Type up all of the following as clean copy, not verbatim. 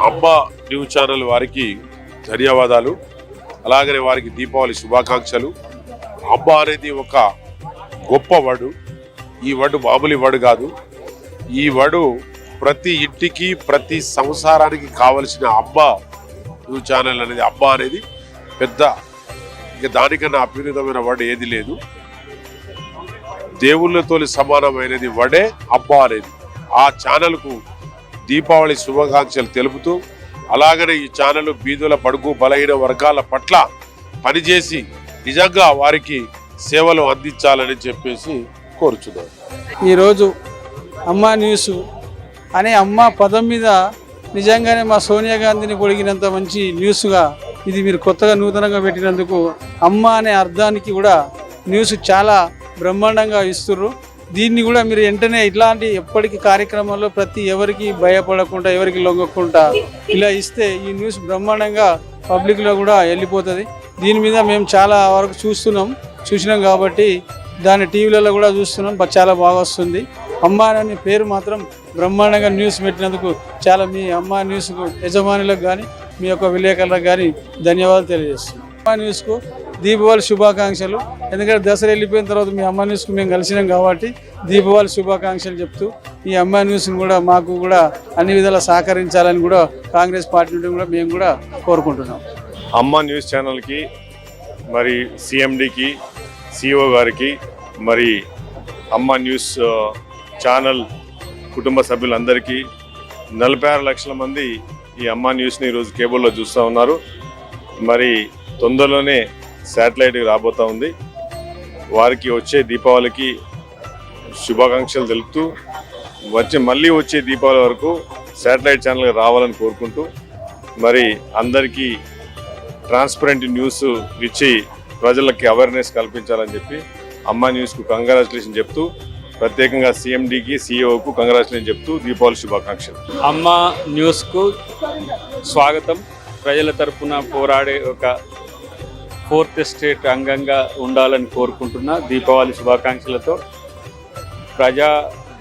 అమ్మా news channel వారికి ధన్యవాదాలు. అలాగనే వారికి దీపావళి శుభాకాంక్షలు. అమ్మ అనేది ఒక గొప్ప వర్డ్. ఈ వర్డ్ మామూలు వర్డ్ కాదు. ఈ వర్డ్ ప్రతి ఇంటికి ప్రతి సంసారానికి కావలసిన అమ్మ న్యూస్ ఛానల్ అనేది, అమ్మ అనేది పెద్ద, ఇక దానికన్నా అపరిమితమైన వర్డ్ ఏది లేదు. దేవుళ్ళతో సమానమైనది వర్డే అమ్మ అనేది. ఆ ఛానల్కు దీపావళి శుభాకాంక్షలు తెలుపుతూ, అలాగనే ఈ ఛానల్ బీదుల బడుగు బలహీన వర్గాల పట్ల పనిచేసి నిజంగా వారికి సేవలు అందించాలని చెప్పేసి కోరుచున్నాను. ఈరోజు అమ్మా న్యూస్ అనే అమ్మ పదం మీద నిజంగానే మా సోనియా గాంధీని పొడిగినంత మంచి న్యూస్గా ఇది మీరు కొత్తగా నూతనంగా పెట్టినందుకు అమ్మ అనే అర్థానికి కూడా న్యూస్ చాలా బ్రహ్మాండంగా ఇస్తుర్రు. దీన్ని కూడా మీరు వెంటనే ఇట్లాంటి ఎప్పటికీ కార్యక్రమాల్లో ప్రతి ఎవరికి భయపడకుండా ఎవరికి లొంగకుండా ఇలా ఇస్తే ఈ న్యూస్ బ్రహ్మాండంగా పబ్లిక్లో కూడా వెళ్ళిపోతుంది. దీని మీద మేము చాలా వరకు చూసినాం కాబట్టి దాన్ని టీవీలలో కూడా చూస్తున్నాం. చాలా బాగా వస్తుంది. అమ్మ అనే పేరు మాత్రం బ్రహ్మాండంగా న్యూస్ పెట్టినందుకు చాలా మీ అమ్మ న్యూస్కు యజమానులకు కానీ మీ యొక్క విలేకరులకు కానీ ధన్యవాదాలు తెలియజేస్తున్నాం. అమ్మ న్యూస్కు దీపావళి శుభాకాంక్షలు. ఎందుకంటే దసరా వెళ్ళిపోయిన తర్వాత మీ అమ్మ న్యూస్కు మేము కలిసినాం కాబట్టి దీపావళి శుభాకాంక్షలు చెప్తూ ఈ అమ్మ న్యూస్ని కూడా మాకు కూడా అన్ని విధాలా సహకరించాలని కూడా కాంగ్రెస్ పార్టీ నుండి కూడా మేము కూడా కోరుకుంటున్నాం. అమ్మ న్యూస్ ఛానల్కి, మరి సిఎండికి, సిఇఓ గారికి, మరి అమ్మ న్యూస్ ఛానల్ కుటుంబ సభ్యులందరికీ 46 లక్షల మంది ఈ అమ్మ న్యూస్ని ఈరోజు కేబుల్లో చూస్తూ ఉన్నారు. మరి తొందరలోనే శాటిలైట్ రాబోతూ ఉంది. వారికి వచ్చే దీపావళికి శుభాకాంక్షలు తెలుపుతూ మళ్ళీ వచ్చే దీపావళి వరకు శాటిలైట్ ఛానల్ రావాలని కోరుకుంటూ, మరి అందరికీ ట్రాన్స్పరెంట్ న్యూస్ ఇచ్చి ప్రజలకి అవేర్నెస్ కల్పించాలని చెప్పి అమ్మ న్యూస్కు కంగ్రాచులేషన్ చెప్తూ, ప్రత్యేకంగా సిఎండికి, సిఇఓకు కంగ్రాచులేషన్ చెప్తూ దీపావళి శుభాకాంక్షలు. అమ్మ న్యూస్కు స్వాగతం. ప్రజల తరఫున పోరాడే ఒక 4th ఎస్టేట్ అంగంగా ఉండాలని కోరుకుంటున్నా. దీపావళి శుభాకాంక్షలతో, ప్రజా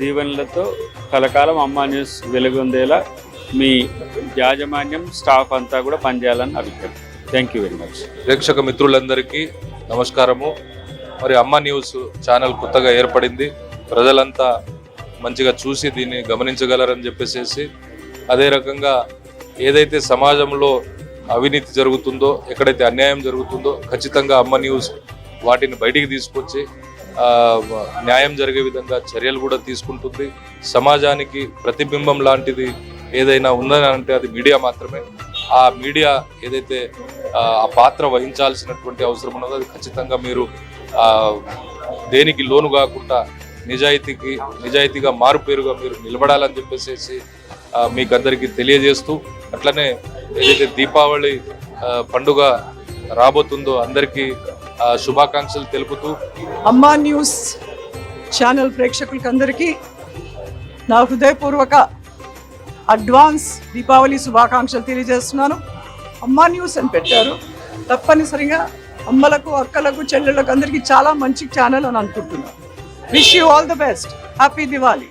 దీవెనలతో కలకాలం అమ్మ న్యూస్ వెలుగొందేలా మీ యాజమాన్యం, స్టాఫ్ అంతా కూడా పనిచేయాలని అభిప్రాయం. Thank you very much. ప్రేక్షక మిత్రులందరికీ నమస్కారము. మరి అమ్మ న్యూస్ ఛానల్ కొత్తగా ఏర్పడింది. ప్రజలంతా మంచిగా చూసి దీన్ని గమనించగలరని చెప్పేసి, అదే రకంగా ఏదైతే సమాజంలో అవినీతి జరుగుతుందో, ఎక్కడైతే అన్యాయం జరుగుతుందో ఖచ్చితంగా అమ్మ న్యూస్ వాటిని బయటికి తీసుకొచ్చి న్యాయం జరిగే విధంగా చర్యలు కూడా తీసుకుంటుంది. సమాజానికి ప్రతిబింబం లాంటిది ఏదైనా ఉందని అంటే అది మీడియా మాత్రమే. ఆ మీడియా ఏదైతే ఆ పాత్ర వహించాల్సినటువంటి అవసరం ఉన్నదో అది ఖచ్చితంగా మీరు దేనికి లోను కాకుండా నిజాయితీగా మారుపేరుగా మీరు నిలబడాలని చెప్పేసి మీకు అందరికీ తెలియజేస్తూ, అట్లనే ఏదైతే దీపావళి పండుగ రాబోతుందో అందరికీ శుభాకాంక్షలు తెలుపుతూ, అమ్మా న్యూస్ ఛానల్ ప్రేక్షకులకి అందరికీ నా హృదయపూర్వక అడ్వాన్స్ దీపావళి శుభాకాంక్షలు తెలియజేస్తున్నాను. అమ్మా న్యూస్ అని పెట్టారు, తప్పనిసరిగా అమ్మలకు, అక్కలకు, చెల్లెళ్ళకు అందరికీ చాలా మంచి ఛానల్ అని అనుకుంటున్నాను. Wish you all the best. Happy Diwali.